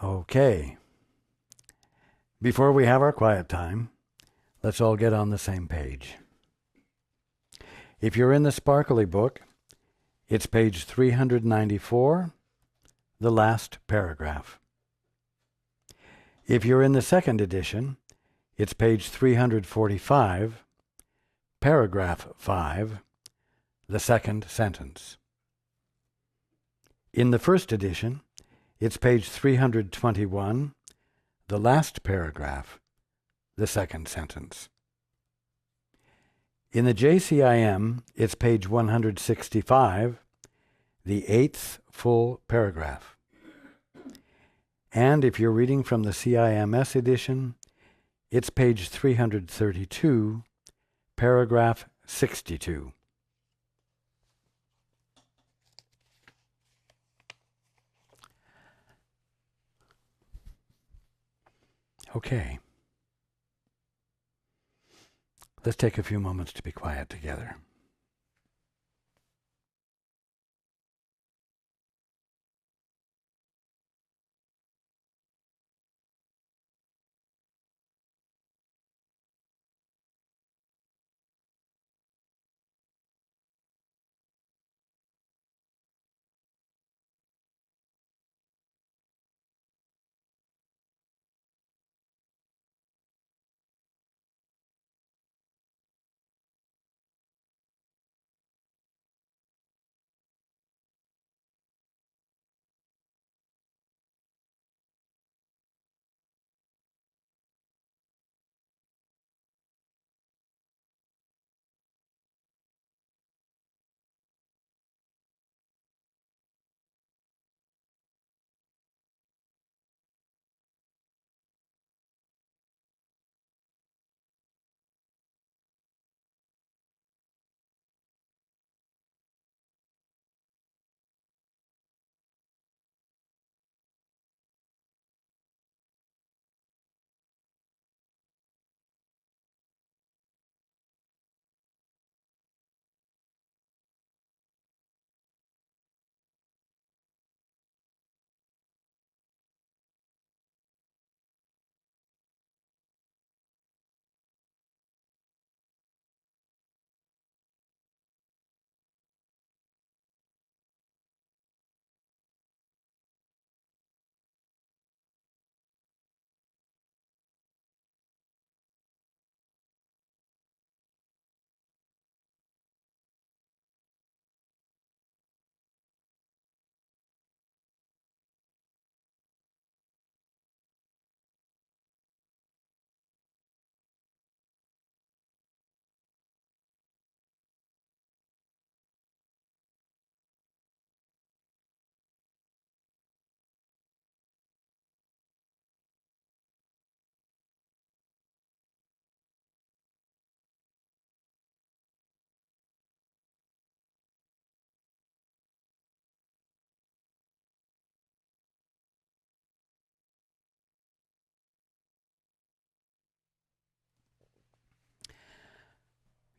Okay. Before we have our quiet time, let's all get on the same page. If you're in the Sparkly book, it's page 394, the last paragraph. If you're in the second edition, it's page 345, paragraph 5, the second sentence. In the first edition, it's page 321, the last paragraph, the second sentence. In the JCIM, it's page 165, the 8th full paragraph. And if you're reading from the CIMS edition, it's page 332, paragraph 62. Okay. Let's take a few moments to be quiet together.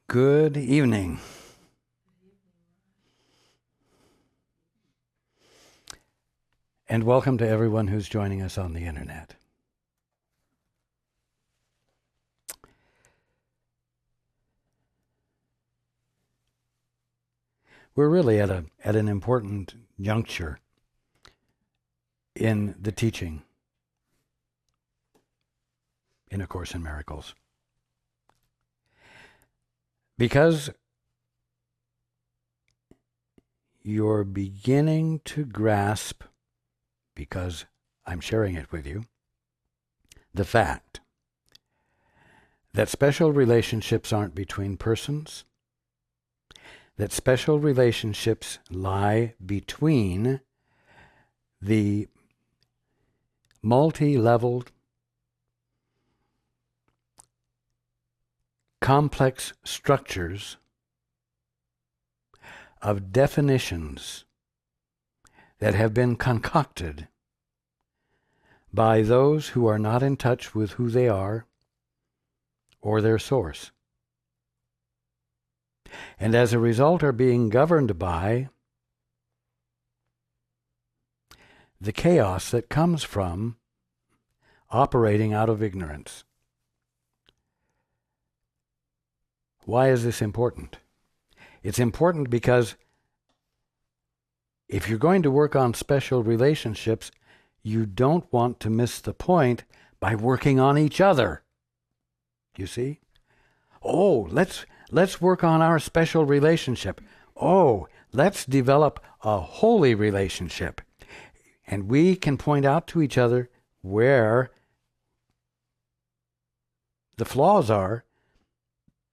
Good evening. And welcome to everyone who's joining us on the internet. We're really at an important juncture in the teaching in A Course in Miracles. Because you're beginning to grasp, because I'm sharing it with you, the fact that special relationships aren't between persons, that special relationships lie between the multi-leveled, complex structures of definitions that have been concocted by those who are not in touch with who they are or their source, and as a result are being governed by the chaos that comes from operating out of ignorance. Why is this important? It's important because if you're going to work on special relationships, you don't want to miss the point by working on each other. You see? Oh, let's work on our special relationship. Oh, let's develop a holy relationship. And we can point out to each other where the flaws are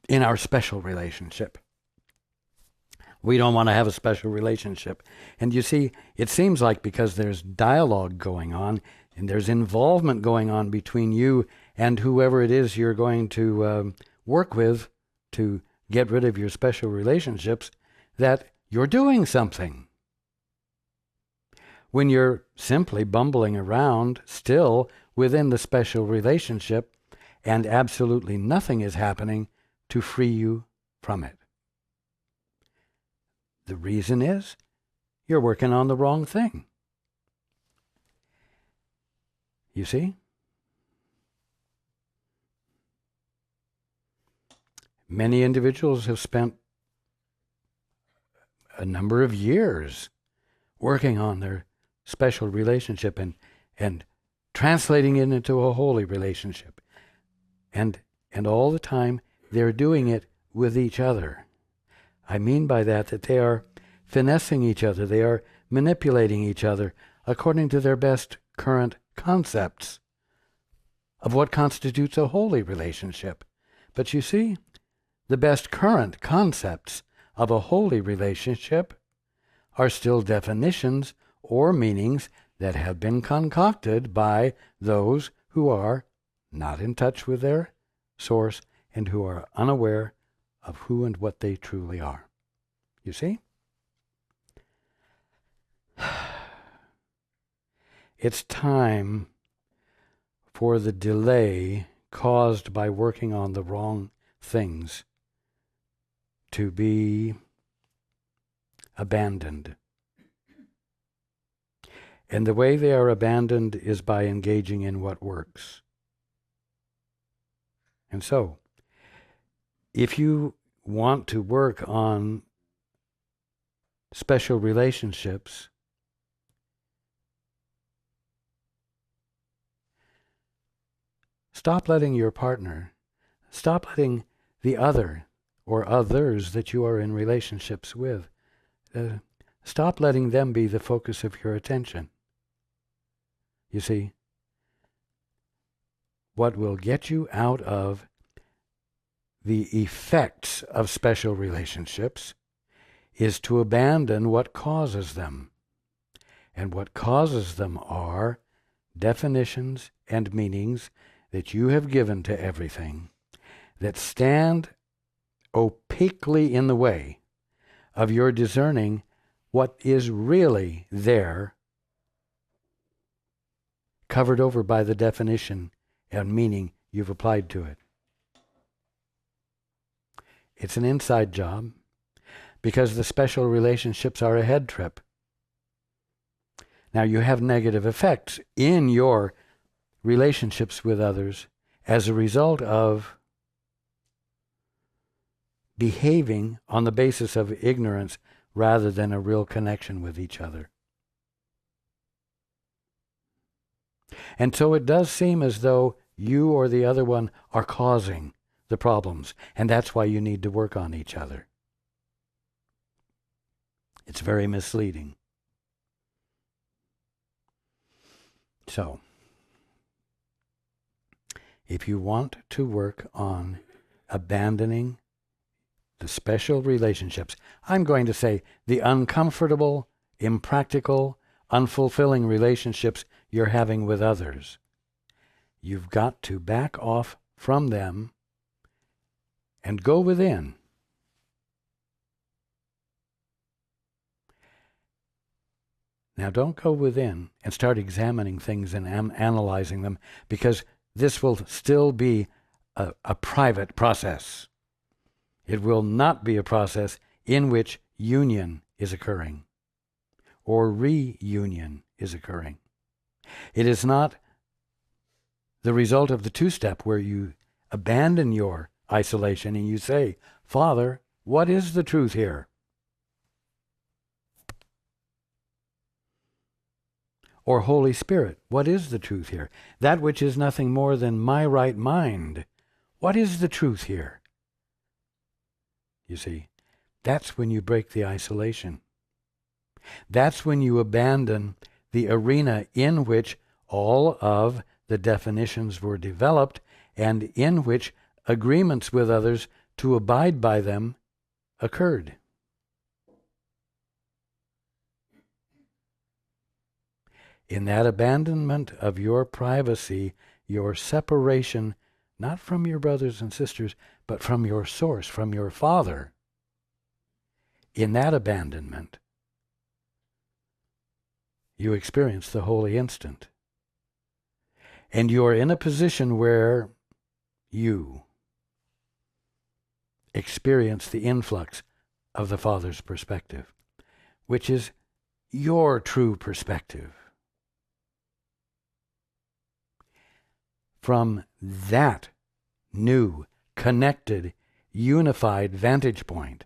in our special relationship. We don't want to have a special relationship. And you see, it seems like because there's dialogue going on and there's involvement going on between you and whoever it is you're going to work with to get rid of your special relationships, that you're doing something. When you're simply bumbling around still within the special relationship and absolutely nothing is happening to free you from it. The reason is you're working on the wrong thing. You see? Many individuals have spent a number of years working on their special relationship and translating it into a holy relationship. And all the time they're doing it with each other. I mean by that they are finessing each other, they are manipulating each other according to their best current concepts of what constitutes a holy relationship. But you see, the best current concepts of a holy relationship are still definitions or meanings that have been concocted by those who are not in touch with their source and who are unaware of who and what they truly are. You see? It's time for the delay caused by working on the wrong things to be abandoned. And the way they are abandoned is by engaging in what works. And so, if you want to work on special relationships, stop letting your partner, stop letting the other or others that you are in relationships with, stop letting them be the focus of your attention. You see, what will get you out of the effects of special relationships is to abandon what causes them. And what causes them are definitions and meanings that you have given to everything that stand opaquely in the way of your discerning what is really there, covered over by the definition and meaning you've applied to it. It's an inside job because the special relationships are a head trip. Now you have negative effects in your relationships with others as a result of behaving on the basis of ignorance rather than a real connection with each other. And so it does seem as though you or the other one are causing the problems, and that's why you need to work on each other. It's very misleading. So, if you want to work on abandoning the special relationships, I'm going to say the uncomfortable, impractical, unfulfilling relationships you're having with others, you've got to back off from them and go within. Now don't go within and start examining things and analyzing them, because this will still be a private process. It will not be a process in which union is occurring or reunion is occurring. It is not the result of the two-step where you abandon your isolation and you say, Father, what is the truth here? Or Holy Spirit, what is the truth here? That which is nothing more than my right mind. What is the truth here? You see, that's when you break the isolation. That's when you abandon the arena in which all of the definitions were developed and in which agreements with others to abide by them occurred. In that abandonment of your privacy, your separation, not from your brothers and sisters, but from your source, from your Father, in that abandonment, you experience the holy instant. And you're in a position where you experience the influx of the Father's perspective, which is your true perspective. From that new, connected, unified vantage point,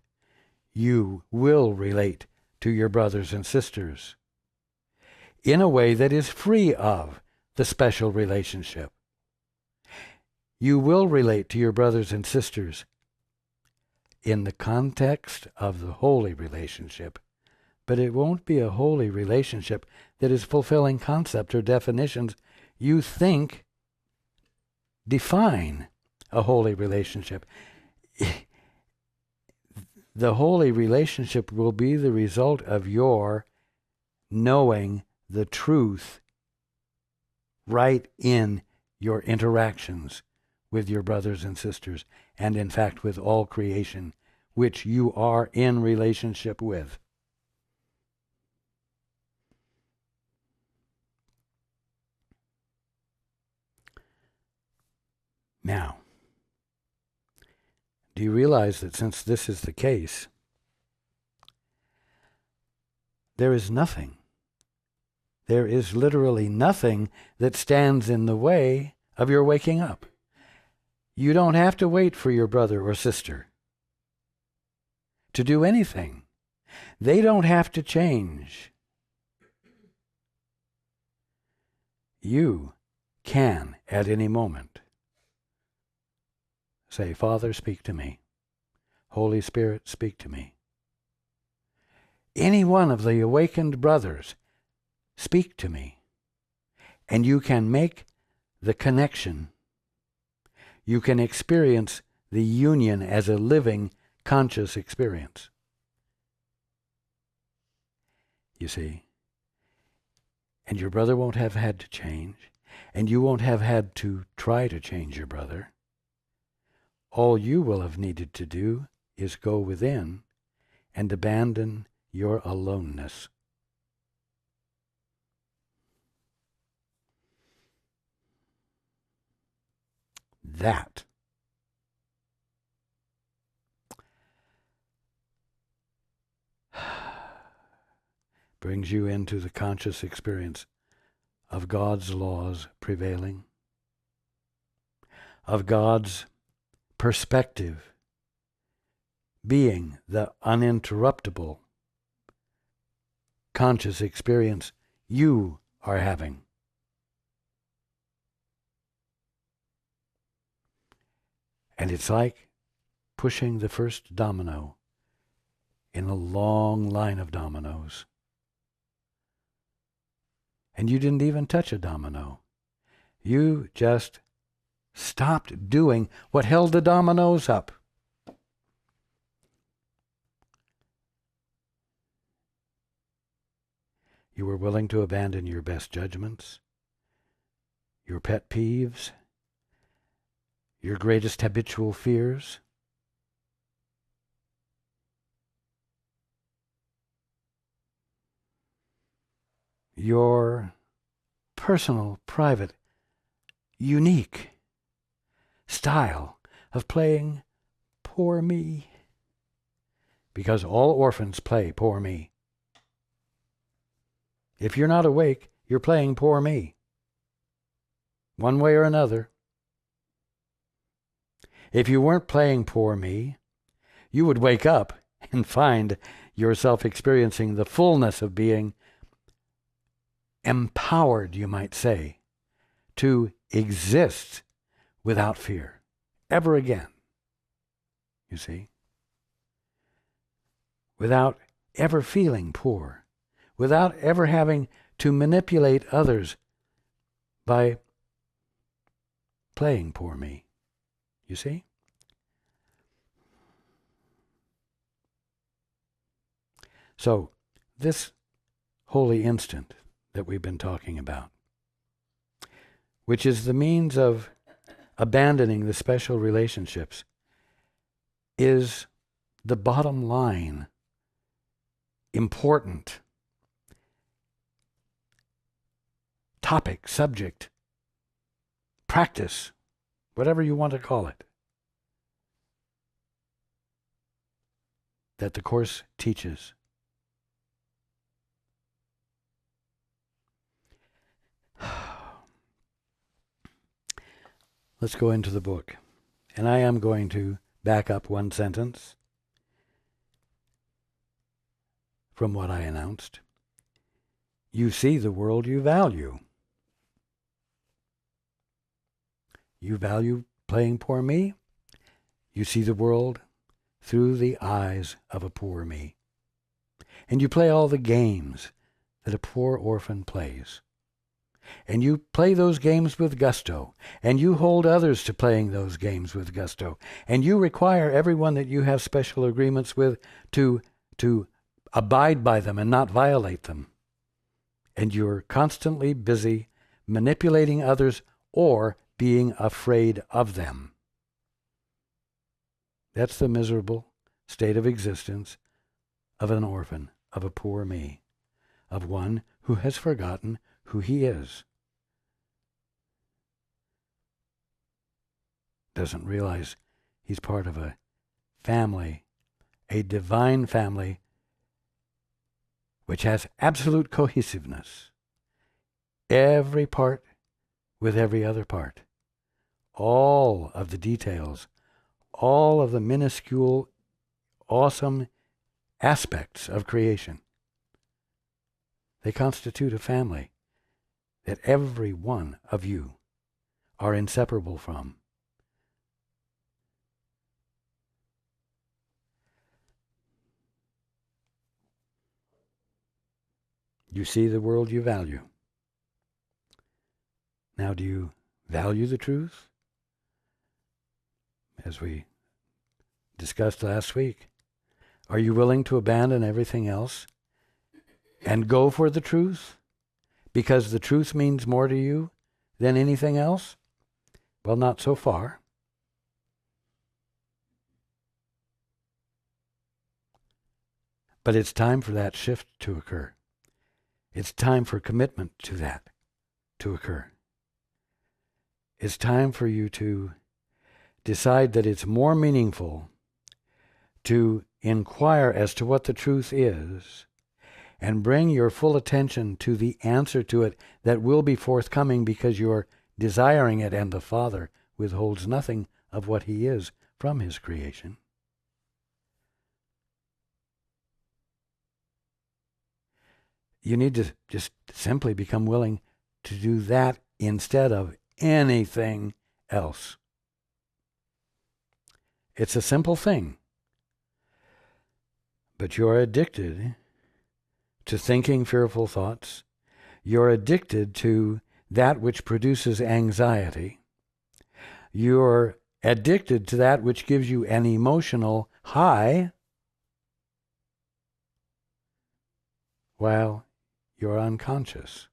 you will relate to your brothers and sisters in a way that is free of the special relationship. You will relate to your brothers and sisters in the context of the holy relationship, but it won't be a holy relationship that is fulfilling concept or definitions you think define a holy relationship. The holy relationship will be the result of your knowing the truth right in your interactions with your brothers and sisters, and in fact with all creation, which you are in relationship with. Now, do you realize that since this is the case, there is literally nothing that stands in the way of your waking up. You don't have to wait for your brother or sister to do anything. They don't have to change. You can, at any moment, say, Father, speak to me. Holy Spirit, speak to me. Any one of the awakened brothers, speak to me. And you can make the connection. You can experience the union as a living, conscious experience. You see? And your brother won't have had to change, and you won't have had to try to change your brother. All you will have needed to do is go within and abandon your aloneness. That brings you into the conscious experience of God's laws prevailing, of God's perspective being the uninterruptible conscious experience you are having. And it's like pushing the first domino in a long line of dominoes. And you didn't even touch a domino. You just stopped doing what held the dominoes up. You were willing to abandon your best judgments, your pet peeves, your greatest habitual fears. Your personal, private, unique style of playing poor me. Because all orphans play poor me. If you're not awake, you're playing poor me. One way or another. If you weren't playing poor me, you would wake up and find yourself experiencing the fullness of being empowered, you might say, to exist without fear ever again. You see? Without ever feeling poor, without ever having to manipulate others by playing poor me. You see? So, this holy instant that we've been talking about, which is the means of abandoning the special relationships, is the bottom line, important topic, subject, practice, whatever you want to call it, that the Course teaches. Let's go into the book. And I am going to back up one sentence from what I announced. You see the world you value. You value playing poor me. You see the world through the eyes of a poor me. And you play all the games that a poor orphan plays. And you play those games with gusto, and you hold others to playing those games with gusto, and you require everyone that you have special agreements with to abide by them and not violate them. And you're constantly busy manipulating others or being afraid of them. That's the miserable state of existence of an orphan, of a poor me, of one who has forgotten who he is. Doesn't realize he's part of a family, a divine family, which has absolute cohesiveness. Every part with every other part. All of the details, all of the minuscule, awesome aspects of creation. They constitute a family that every one of you are inseparable from. You see the world you value. Now, do you value the truth? As we discussed last week, are you willing to abandon everything else and go for the truth? Because the truth means more to you than anything else? Well, not so far. But it's time for that shift to occur. It's time for commitment to that to occur. It's time for you to decide that it's more meaningful to inquire as to what the truth is and bring your full attention to the answer to it that will be forthcoming because you're desiring it, and the Father withholds nothing of what he is from his creation. You need to just simply become willing to do that instead of anything else. It's a simple thing, but you're addicted to thinking fearful thoughts. You're addicted to that which produces anxiety. You're addicted to that which gives you an emotional high while you're unconscious.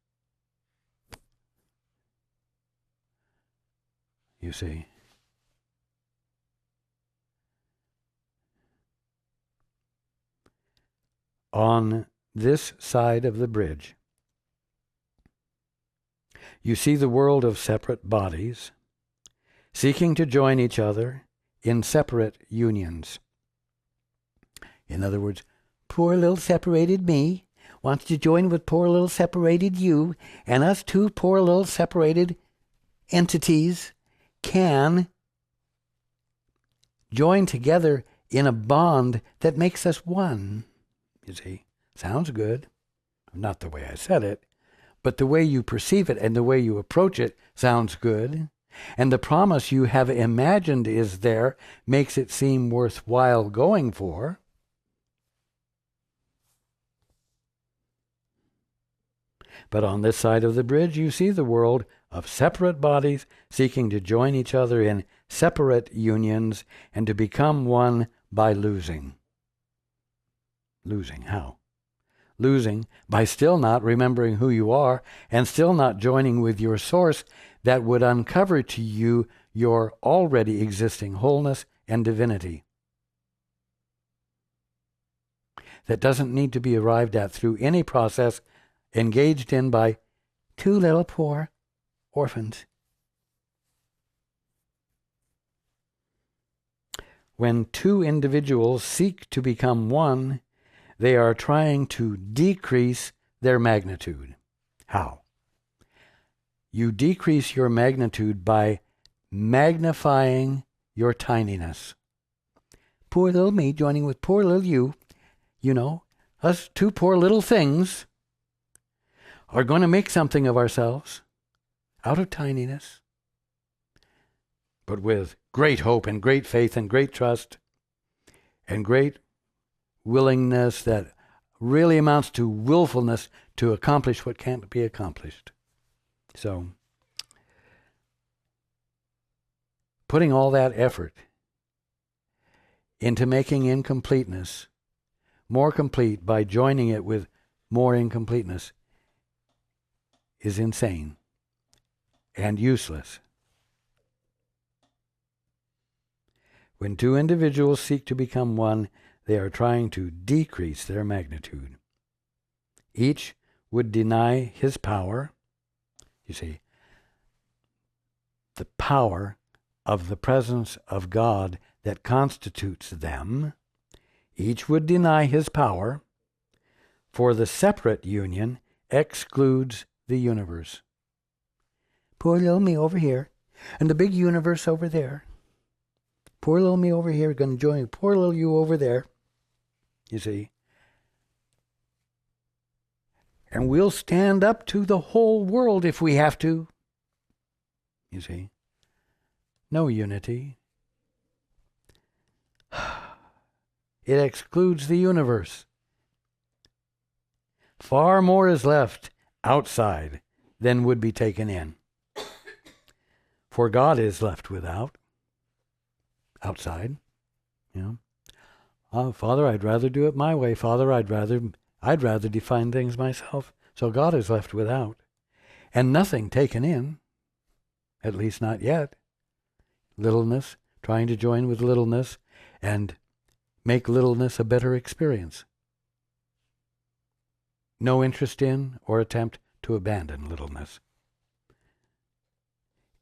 You see. On this side of the bridge, you see the world of separate bodies seeking to join each other in separate unions. In other words, poor little separated me wants to join with poor little separated you, and us two poor little separated entities can join together in a bond that makes us one. You see, sounds good. Not the way I said it, but the way you perceive it and the way you approach it sounds good. And the promise you have imagined is there makes it seem worthwhile going for. But on this side of the bridge, you see the world of separate bodies seeking to join each other in separate unions and to become one by losing. Losing how? Losing by still not remembering who you are and still not joining with your source that would uncover to you your already existing wholeness and divinity. That doesn't need to be arrived at through any process engaged in by two little poor orphans. When two individuals seek to become one, they are trying to decrease their magnitude. How? You decrease your magnitude by magnifying your tininess. Poor little me joining with poor little you, us two poor little things are going to make something of ourselves out of tininess, but with great hope and great faith and great trust and great willingness that really amounts to willfulness to accomplish what can't be accomplished. So, putting all that effort into making incompleteness more complete by joining it with more incompleteness is insane and useless. When two individuals seek to become one, they are trying to decrease their magnitude. Each would deny his power. You see, the power of the presence of God that constitutes them. Each would deny his power, for the separate union excludes the universe. Poor little me over here, and the big universe over there. Poor little me over here going to join poor little you over there. You see. And we'll stand up to the whole world if we have to. You see. No unity. It excludes the universe. Far more is left outside than would be taken in. For God is left without. Outside. Father, I'd rather do it my way. Father, I'd rather define things myself. So God is left without. And nothing taken in. At least not yet. Littleness, trying to join with littleness and make littleness a better experience. No interest in or attempt to abandon littleness.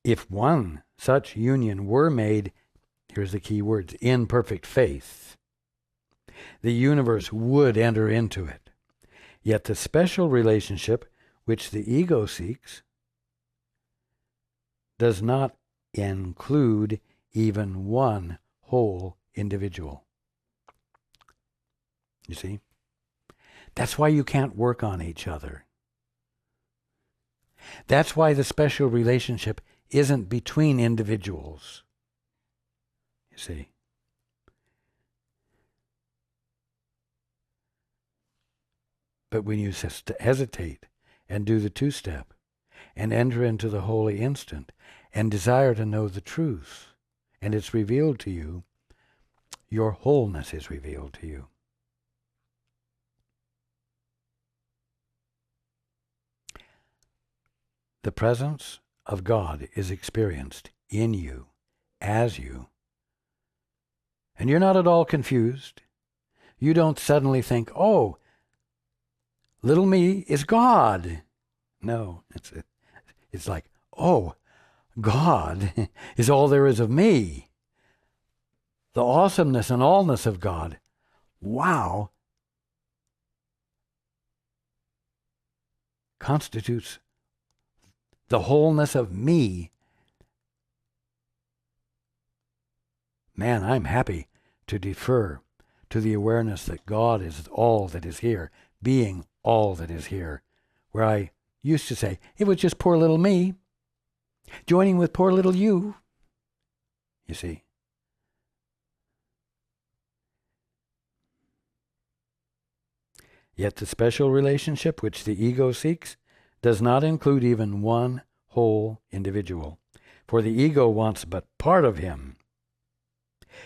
If one such union were made, here's the key words, in perfect faith, the universe would enter into it. Yet the special relationship which the ego seeks does not include even one whole individual. You see? That's why you can't work on each other. That's why the special relationship isn't between individuals. You see? But when you hesitate and do the two-step and enter into the holy instant and desire to know the truth, and it's revealed to you, your wholeness is revealed to you. The presence of God is experienced in you, as you. And you're not at all confused. You don't suddenly think, oh, little me is God. No, it's like, oh, God is all there is of me. The awesomeness and allness of God. Wow. constitutes the wholeness of me, man, I'm happy to defer to the awareness that God is all that is here, being all that is here, where I used to say, it was just poor little me, joining with poor little you. You see? Yet the special relationship which the ego seeks does not include even one whole individual, for the ego wants but part of him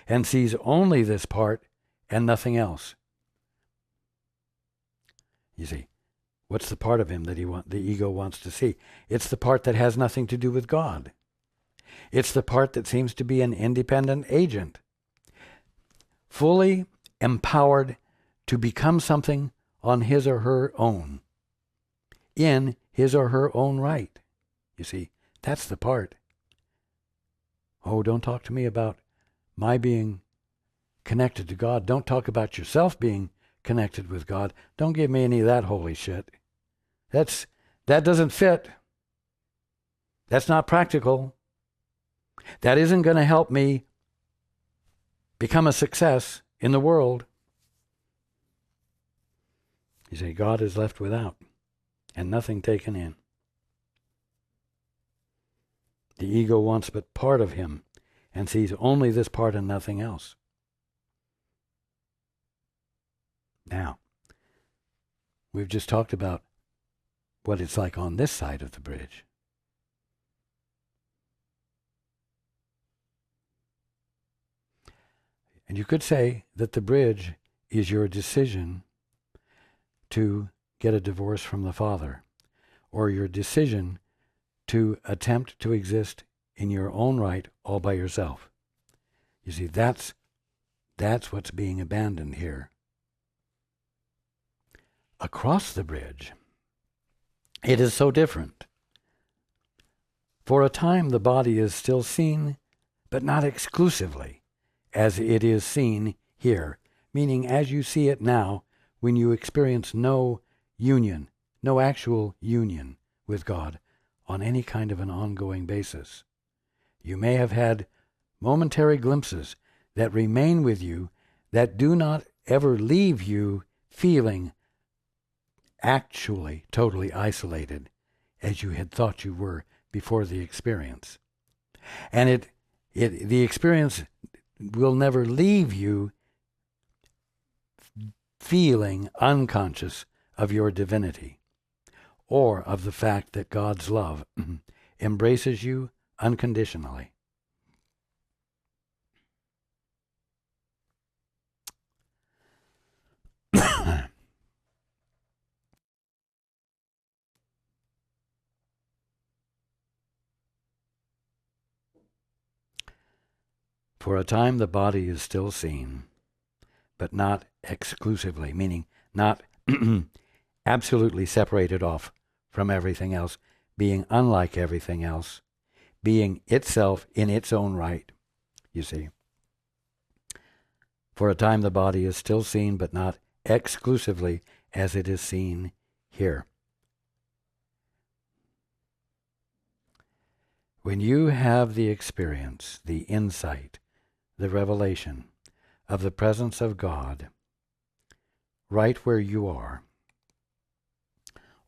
and sees only this part and nothing else. You see, what's the part of him that the ego wants to see? It's the part that has nothing to do with God. It's the part that seems to be an independent agent, fully empowered to become something on his or her own, in his or her own right. You see, that's the part. Oh, don't talk to me about my being connected to God. Don't talk about yourself being connected with God. Don't give me any of that holy shit. That doesn't fit. That's not practical. That isn't going to help me become a success in the world. You see, God is left without and nothing taken in. The ego wants but part of him and sees only this part and nothing else. Now, we've just talked about what it's like on this side of the bridge. And you could say that the bridge is your decision to get a divorce from the father, or your decision to attempt to exist in your own right all by yourself. You see, that's what's being abandoned here. Across the bridge, it is so different. For a time, the body is still seen, but not exclusively, as it is seen here, meaning as you see it now, when you experience no union, no actual union with God on any kind of an ongoing basis. You may have had momentary glimpses that remain with you that do not ever leave you feeling actually totally isolated as you had thought you were before the experience. And the experience will never leave you feeling unconscious of your divinity or of the fact that God's love embraces you unconditionally. For a time the body is still seen, but not exclusively, meaning not absolutely separated off from everything else, being unlike everything else, being itself in its own right, you see. For a time the body is still seen, but not exclusively as it is seen here. When you have the experience, the insight, the revelation of the presence of God right where you are,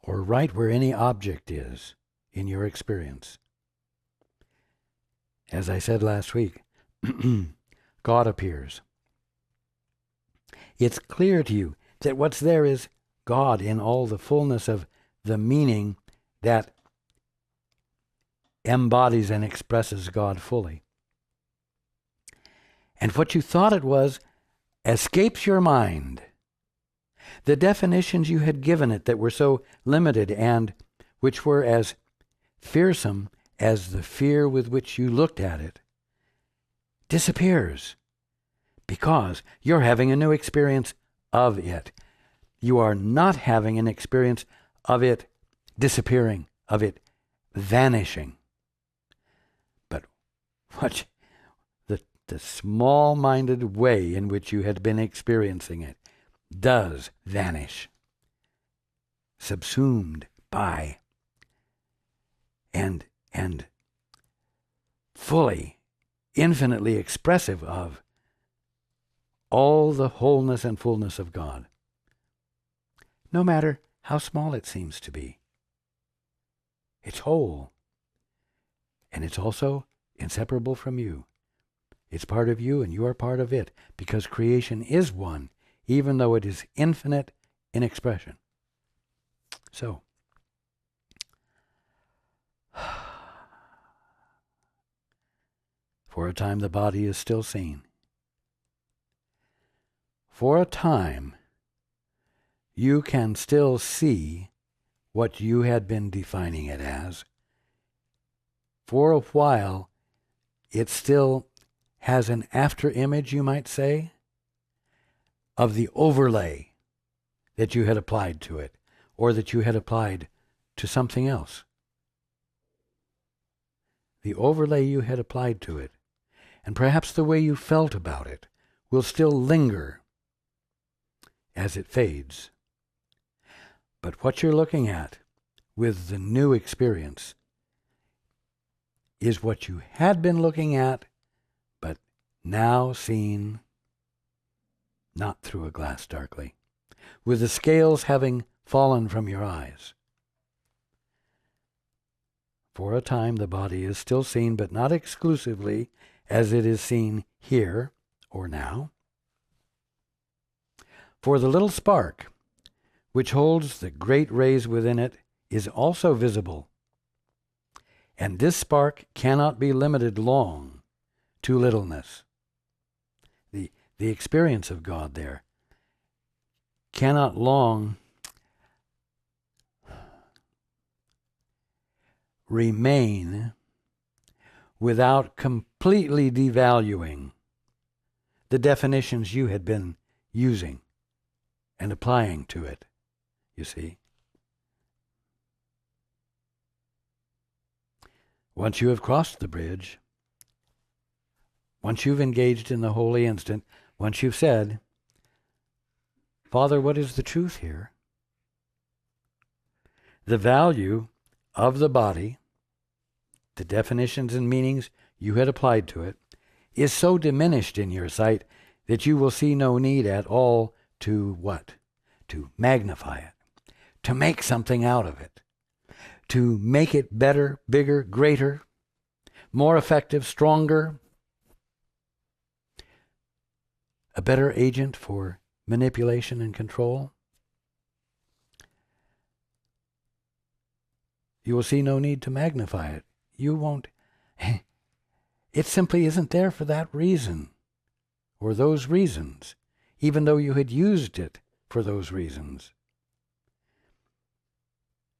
or right where any object is in your experience. As I said last week, God appears. It's clear to you that what's there is God in all the fullness of the meaning that embodies and expresses God fully. And what you thought it was escapes your mind. The definitions you had given it that were so limited and which were as fearsome as the fear with which you looked at it disappears because you're having a new experience of it. You are not having an experience of it disappearing, of it vanishing. But what the small-minded way in which you had been experiencing it does vanish, subsumed by and fully, infinitely expressive of all the wholeness and fullness of God, no matter how small it seems to be. It's whole, and it's also inseparable from you. It's part of you, and you are part of it, because creation is one, even though it is infinite in expression. So, for a time the body is still seen. For a time, you can still see what you had been defining it as. For a while, it still has an after image, you might say, of the overlay that you had applied to it, or that you had applied to something else. The overlay you had applied to it, and perhaps the way you felt about it, will still linger as it fades. But what you're looking at with the new experience is what you had been looking at, but now seen not through a glass darkly, with the scales having fallen from your eyes. For a time the body is still seen, but not exclusively as it is seen here or now. For the little spark, which holds the great rays within it, is also visible. And this spark cannot be limited long to littleness. The experience of God there cannot long remain without completely devaluing the definitions you had been using and applying to it, you see. Once you have crossed the bridge, once you've engaged in the holy instant, once you've said, Father, what is the truth here? The value of the body, the definitions and meanings you had applied to it, is so diminished in your sight that you will see no need at all to what? To magnify it, to make something out of it, to make it better, bigger, greater, more effective, stronger, a better agent for manipulation and control. You will see no need to magnify it. You won't. It simply isn't there for that reason, or those reasons, even though you had used it for those reasons.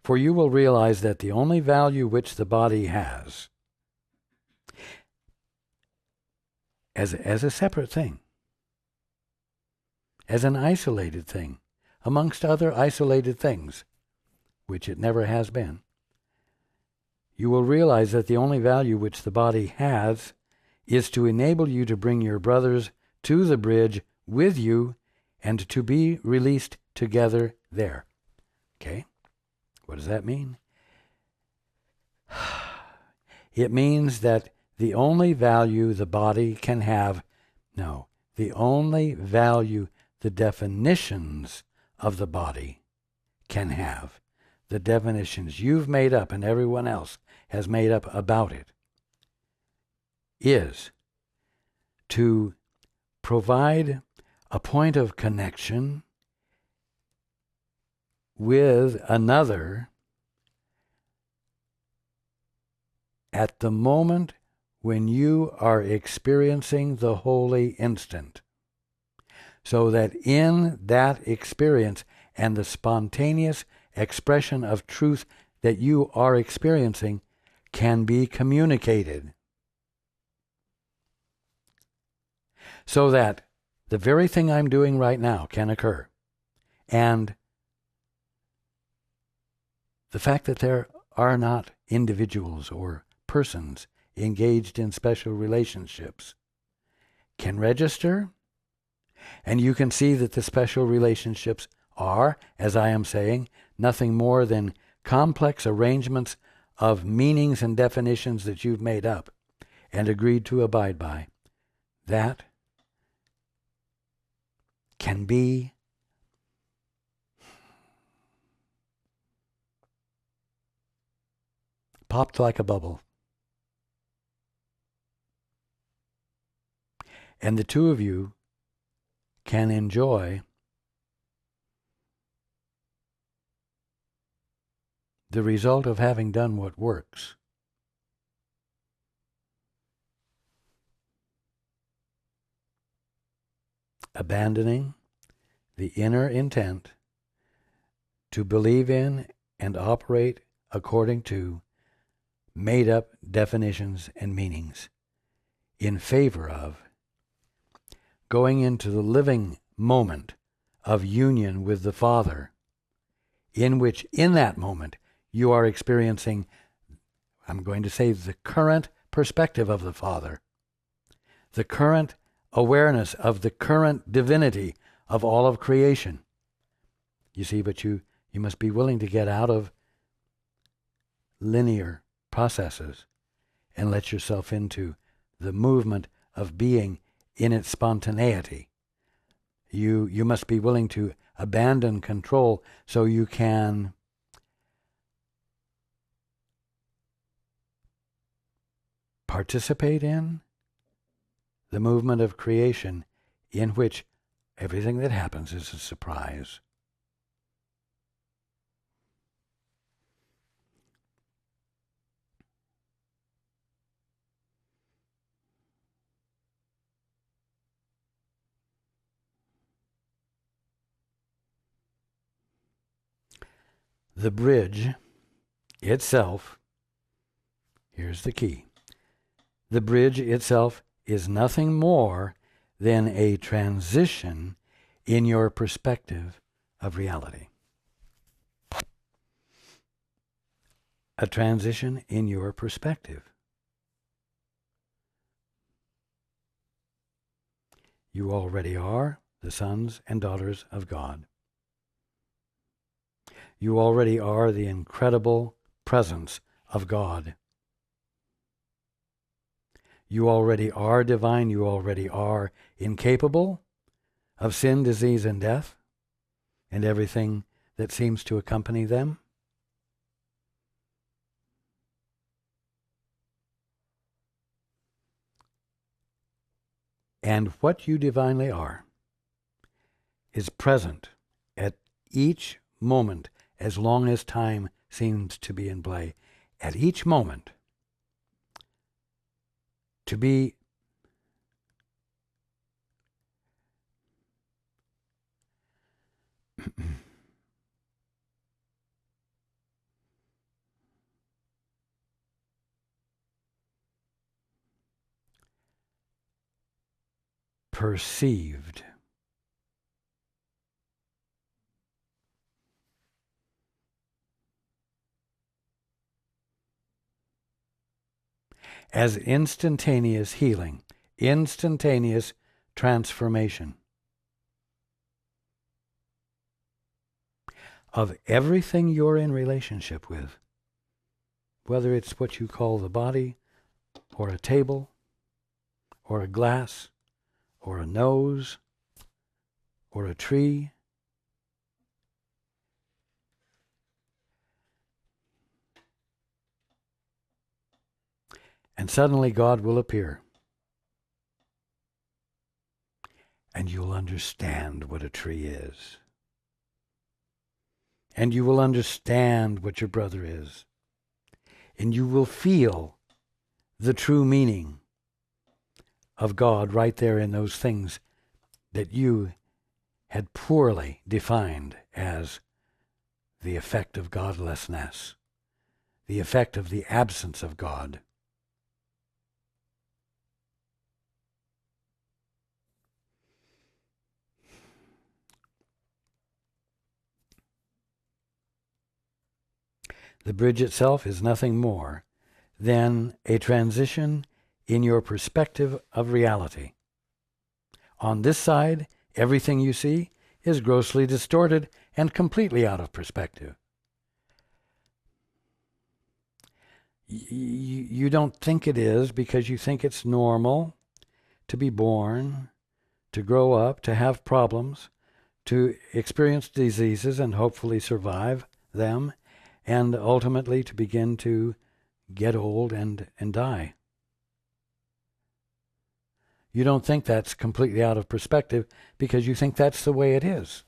For you will realize that the only value which the body has, as a separate thing, as an isolated thing, amongst other isolated things, which it never has been, you will realize that the only value which the body has is to enable you to bring your brothers to the bridge with you and to be released together there. Okay? What does that mean? It means that the only value the body can have, no, the only value the definitions of the body can have, the definitions you've made up and everyone else has made up about it, is to provide a point of connection with another at the moment when you are experiencing the holy instant, so that in that experience and the spontaneous expression of truth that you are experiencing can be communicated, so that the very thing I'm doing right now can occur. And the fact that there are not individuals or persons engaged in special relationships can register, and you can see that the special relationships are, as I am saying, nothing more than complex arrangements of meanings and definitions that you've made up and agreed to abide by, that can be popped like a bubble. And the two of you can enjoy the result of having done what works. Abandoning the inner intent to believe in and operate according to made-up definitions and meanings in favor of going into the living moment of union with the Father, in which, in that moment, you are experiencing, I'm going to say, the current perspective of the Father, the current awareness of the current divinity of all of creation. You see, but you must be willing to get out of linear processes and let yourself into the movement of being in its spontaneity. You must be willing to abandon control so you can participate in the movement of creation, in which everything that happens is a surprise. The bridge itself, here's the key, the bridge itself is nothing more than a transition in your perspective of reality. A transition in your perspective. You already are the sons and daughters of God. You already are the incredible presence of God. You already are divine. You already are incapable of sin, disease, and death, and everything that seems to accompany them. And what you divinely are is present at each moment, as long as time seems to be in play, at each moment, to be perceived as instantaneous healing, instantaneous transformation of everything you're in relationship with, whether it's what you call the body, or a table, or a glass, or a nose, or a tree. And suddenly God will appear. And you'll understand what a tree is. And you will understand what your brother is. And you will feel the true meaning of God right there in those things that you had poorly defined as the effect of godlessness, the effect of the absence of God. The bridge itself is nothing more than a transition in your perspective of reality. On this side, everything you see is grossly distorted and completely out of perspective. You don't think it is because you think it's normal to be born, to grow up, to have problems, to experience diseases and hopefully survive them, and ultimately to begin to get old and die. You don't think that's completely out of perspective because you think that's the way it is.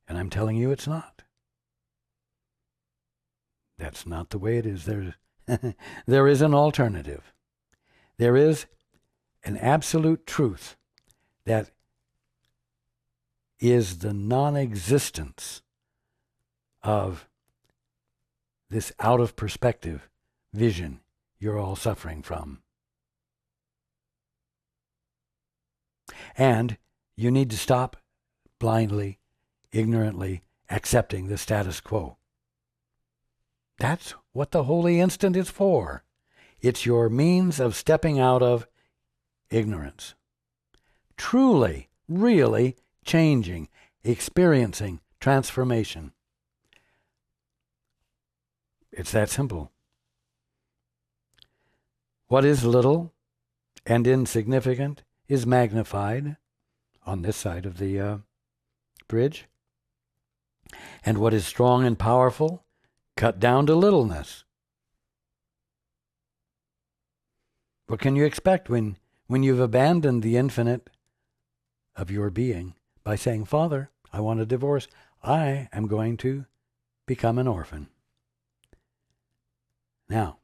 And I'm telling you it's not. That's not the way it is. There is an alternative. There is an absolute truth that is the non-existence of this out-of-perspective vision you're all suffering from. And you need to stop blindly, ignorantly accepting the status quo. That's what the holy instant is for. It's your means of stepping out of ignorance. Truly, really changing, experiencing transformation. It's that simple. What is little and insignificant is magnified on this side of the bridge. And what is strong and powerful, cut down to littleness. What can you expect when you've abandoned the infinite of your being by saying, Father, I want a divorce. I am going to become an orphan. Now,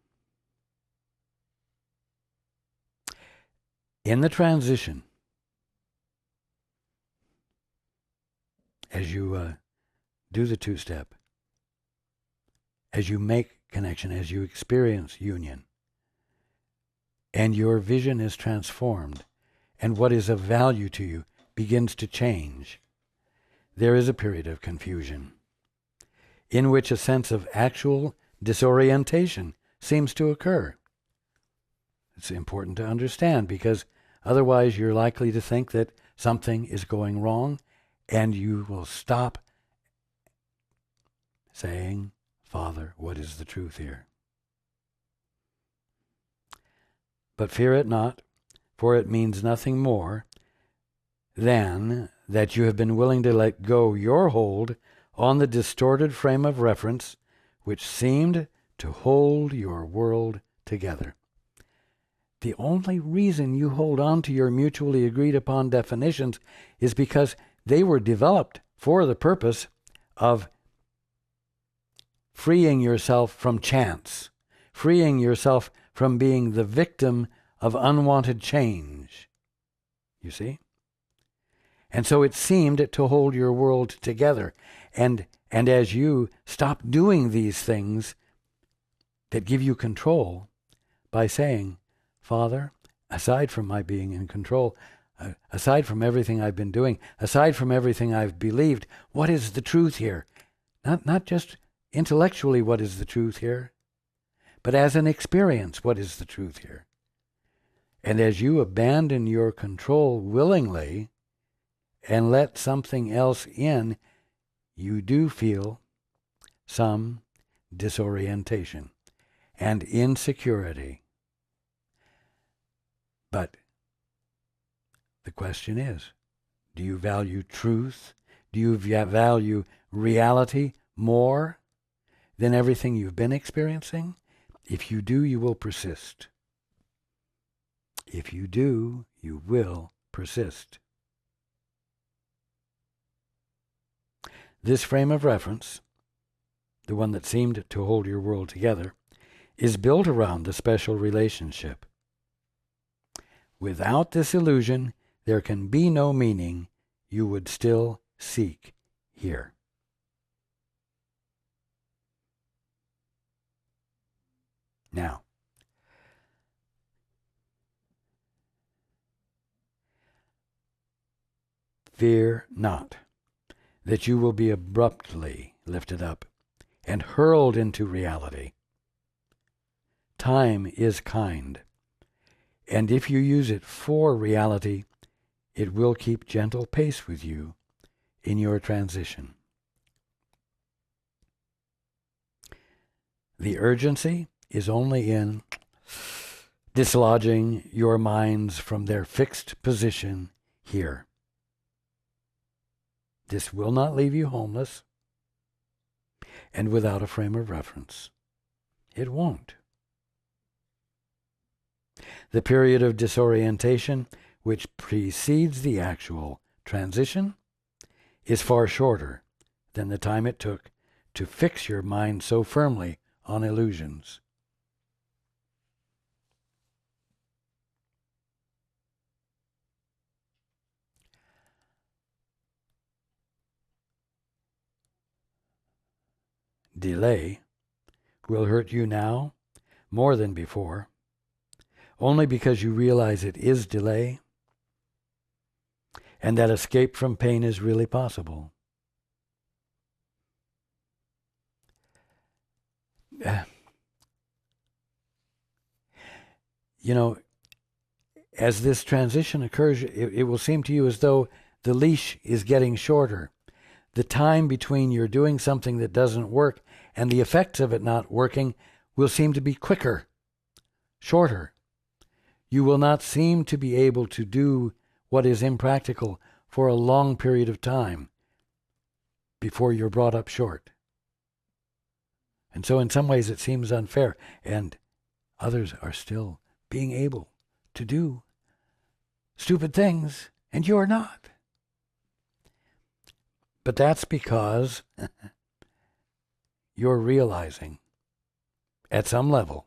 in the transition, as you do the two-step, as you make connection, as you experience union, and your vision is transformed, and what is of value to you begins to change, there is a period of confusion in which a sense of actual disorientation seems to occur. It's important to understand because otherwise you're likely to think that something is going wrong and you will stop saying, Father, what is the truth here? But fear it not, for it means nothing more than that you have been willing to let go your hold on the distorted frame of reference which seemed to hold your world together. The only reason you hold on to your mutually agreed upon definitions is because they were developed for the purpose of freeing yourself from chance, freeing yourself from being the victim of unwanted change. You see? And so it seemed to hold your world together. And as you stop doing these things that give you control by saying, Father, aside from my being in control, aside from everything I've been doing, aside from everything I've believed, what is the truth here? Not just intellectually what is the truth here, but as an experience, what is the truth here? And as you abandon your control willingly and let something else in, you do feel some disorientation and insecurity. But the question is, do you value truth? Do you value reality more than everything you've been experiencing? If you do, you will persist. If you do, you will persist. This frame of reference, the one that seemed to hold your world together, is built around the special relationship. Without this illusion, there can be no meaning you would still seek here. Now, fear not that you will be abruptly lifted up and hurled into reality. Time is kind, and if you use it for reality, it will keep gentle pace with you in your transition. The urgency is only in dislodging your minds from their fixed position here. This will not leave you homeless and without a frame of reference. It won't. The period of disorientation which precedes the actual transition is far shorter than the time it took to fix your mind so firmly on illusions. Delay will hurt you now more than before, only because you realize it is delay and that escape from pain is really possible. You know, as this transition occurs, it will seem to you as though the leash is getting shorter. The time between you're doing something that doesn't work and the effects of it not working will seem to be quicker, shorter. You will not seem to be able to do what is impractical for a long period of time before you're brought up short. And so in some ways it seems unfair, and others are still being able to do stupid things, and you're not. But that's because you're realizing at some level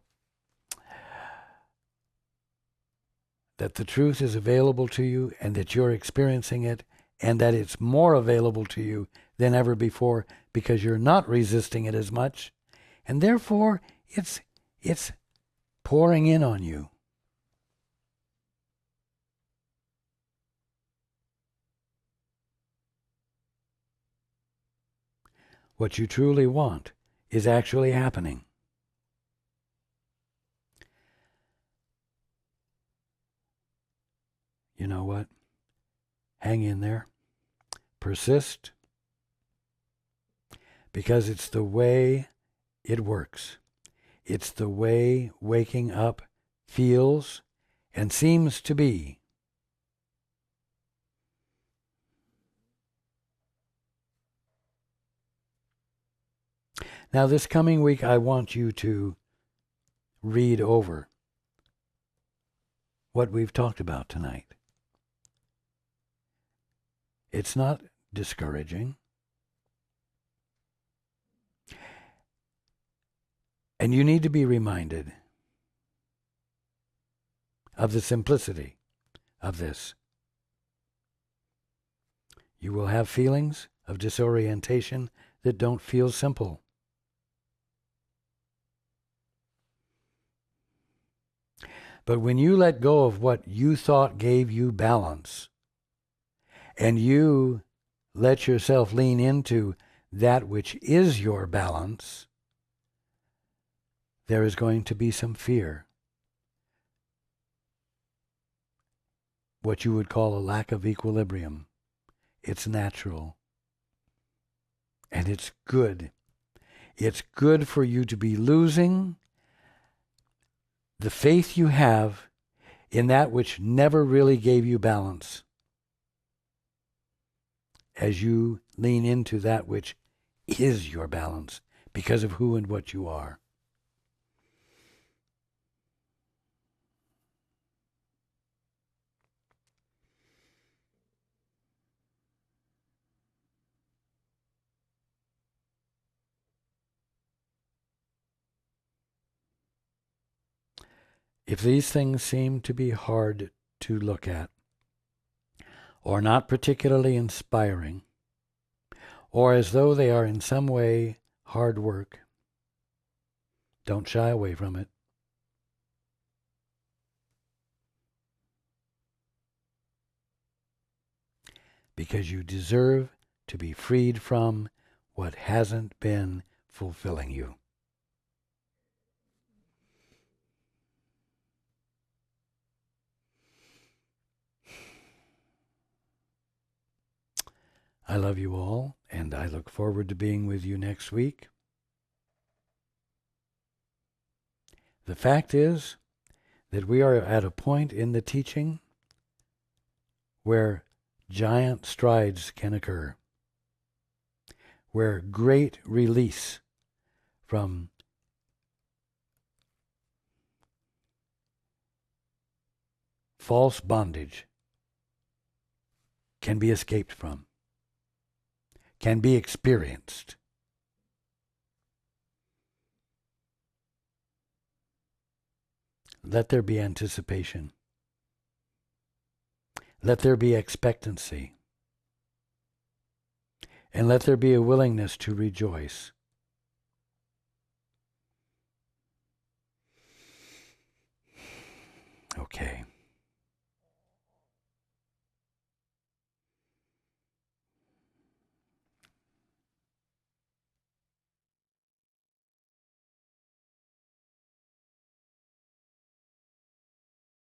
that the truth is available to you and that you're experiencing it and that it's more available to you than ever before because you're not resisting it as much, and therefore it's pouring in on you. What you truly want is actually happening. You know what? Hang in there. Persist. Because it's the way it works. It's the way waking up feels and seems to be. Now, this coming week, I want you to read over what we've talked about tonight. It's not discouraging. And you need to be reminded of the simplicity of this. You will have feelings of disorientation that don't feel simple. But when you let go of what you thought gave you balance, and you let yourself lean into that which is your balance, there is going to be some fear. What you would call a lack of equilibrium. It's natural. And it's good. It's good for you to be losing the faith you have in that which never really gave you balance, as you lean into that which is your balance because of who and what you are. If these things seem to be hard to look at, or not particularly inspiring, or as though they are in some way hard work, don't shy away from it. Because you deserve to be freed from what hasn't been fulfilling you. I love you all, and I look forward to being with you next week. The fact is that we are at a point in the teaching where giant strides can occur, where great release from false bondage can be escaped from, can be experienced. Let there be anticipation. Let there be expectancy. And let there be a willingness to rejoice. Okay.